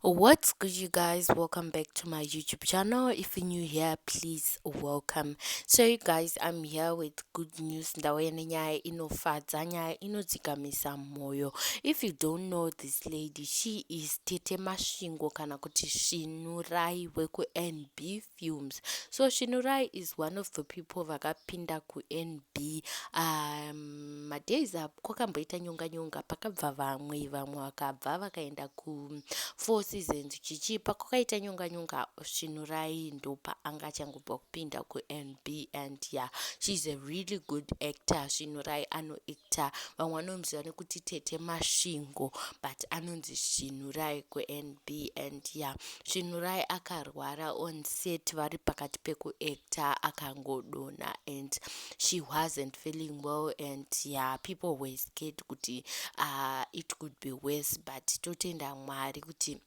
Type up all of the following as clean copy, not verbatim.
What's good, you guys? Welcome back to my YouTube channel. If you're new here, please welcome. So, you guys, I'm here with good news. Ndaweni nyaya inofadza, nyaya inodzikamisa moyo. If you don't know this lady, she is Tete Mashingo kana kuti Shinhurai weku NB Films. So, Shinhurai is one of the people vakapinda ku NB. Madays up kwakamboita nyonga nyonga pakabva vamwe vakabva vakaenda ku 4 seasons chichipa kwakaita nyonga nyonga. Shinhurai ndo paanga achangobva kupinda ku NB, and yeah, she's a really good actor. Shinhurai anoacta, vamwe vanomuziva nekuti Tete Mashingo, but anonzi Shinhurai ku NB. And yeah, Shinhurai akarwara on set vari pakati pekuacta, akangodonha, and she wasn't feeling well, and yeah, people were scared kuti it could be worse, but totenda Mwari kuti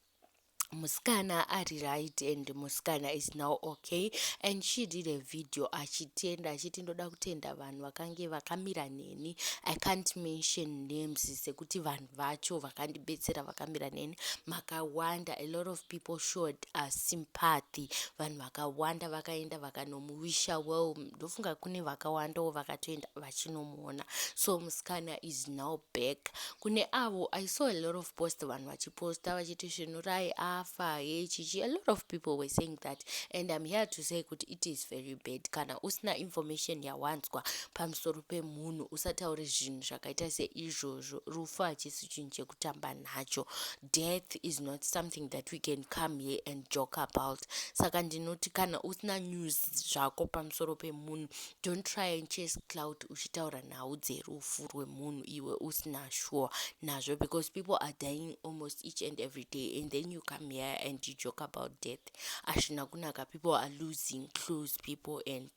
musikana ari right, and musikana is now okay. And she did a video achitenda achiti ndoda kutenda vanhu vakange vakamira neni, I can't mention names, sekuti vanhu vacho vakandibetsera vakamira neni makawanda. A lot of people showed sympathy, vanhu vakawanda vakaenda vakanomuwisha well. Ndofunga kune vakawandawo vakatoenda vachinomuona. So musikana is now back. Kune avo, I saw a lot of posts vanhu vachiposta vachiti Shinhurai afa chichi. A lot of people were saying that, and I'm here to say kuti it is very bad. Kana usina information yawanzwa pamusoro pemunhu usataure zvinhu zvakaita seizvozvo, rufu hachisi chinhu chekutamba nacho. Death is not something that we can come here and joke about. Saka ndinoti kana usina news zvako pamusoro pemunhu, don't try and chase clout uchitaura nhau dzerufu rwemunhu iwe usina sure nazvo, because people are dying almost each and every day, and then you come here and you joke about death. Ashina kunaka, people are losing close people, and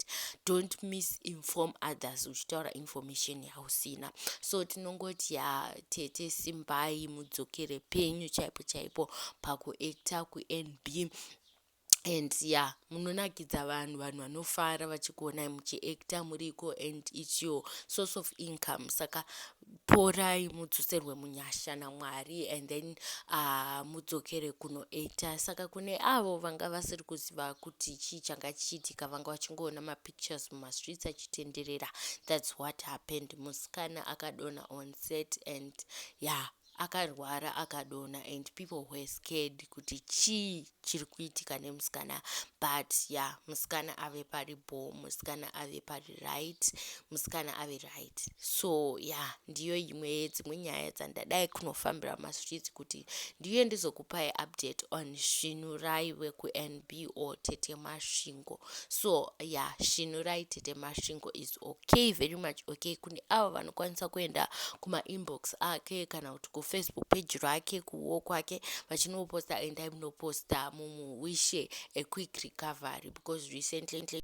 don't misinform others uchitaura information yausina. So tinongoti Tete simbai, mudzokere penyu chaipo chaipo pakuacta ku NB. And yeah, munonakidza vanhu vanofara vachikuonai muchiacta muriko, and it's your source of income. Saka porai mudzoserwe munyasha naMwari, and then mudzokere kunoacta. Saka kune avo vanga vasiri kuziva kuti chii changa chiitika, vanga vachingoona mapictures mumastreets achitenderera. That's what happened. Musikana akadonha on set, and yeah, akarwara akadonha, and people were scared kuti chii chiri kuitika nemusikana. But yeah, musikana ave paripo, musikana ave pari right, musikana ave right. So yeah, ndiyo imwe yedzimwe nyaya dzandadai kunofambira mastreets kuti ndiyo ndizokupai update on Shinhurai weku NB or Tete Mashingo. So yeah, Shinhurai Tete Mashingo is okay, very much okay. Kune avo vanokwanisa kuenda kuma inbox ake kana kuti Facebook page rake kuwo kwake vachinoposta, and I munoposta mumuwishe a quick recovery, because recently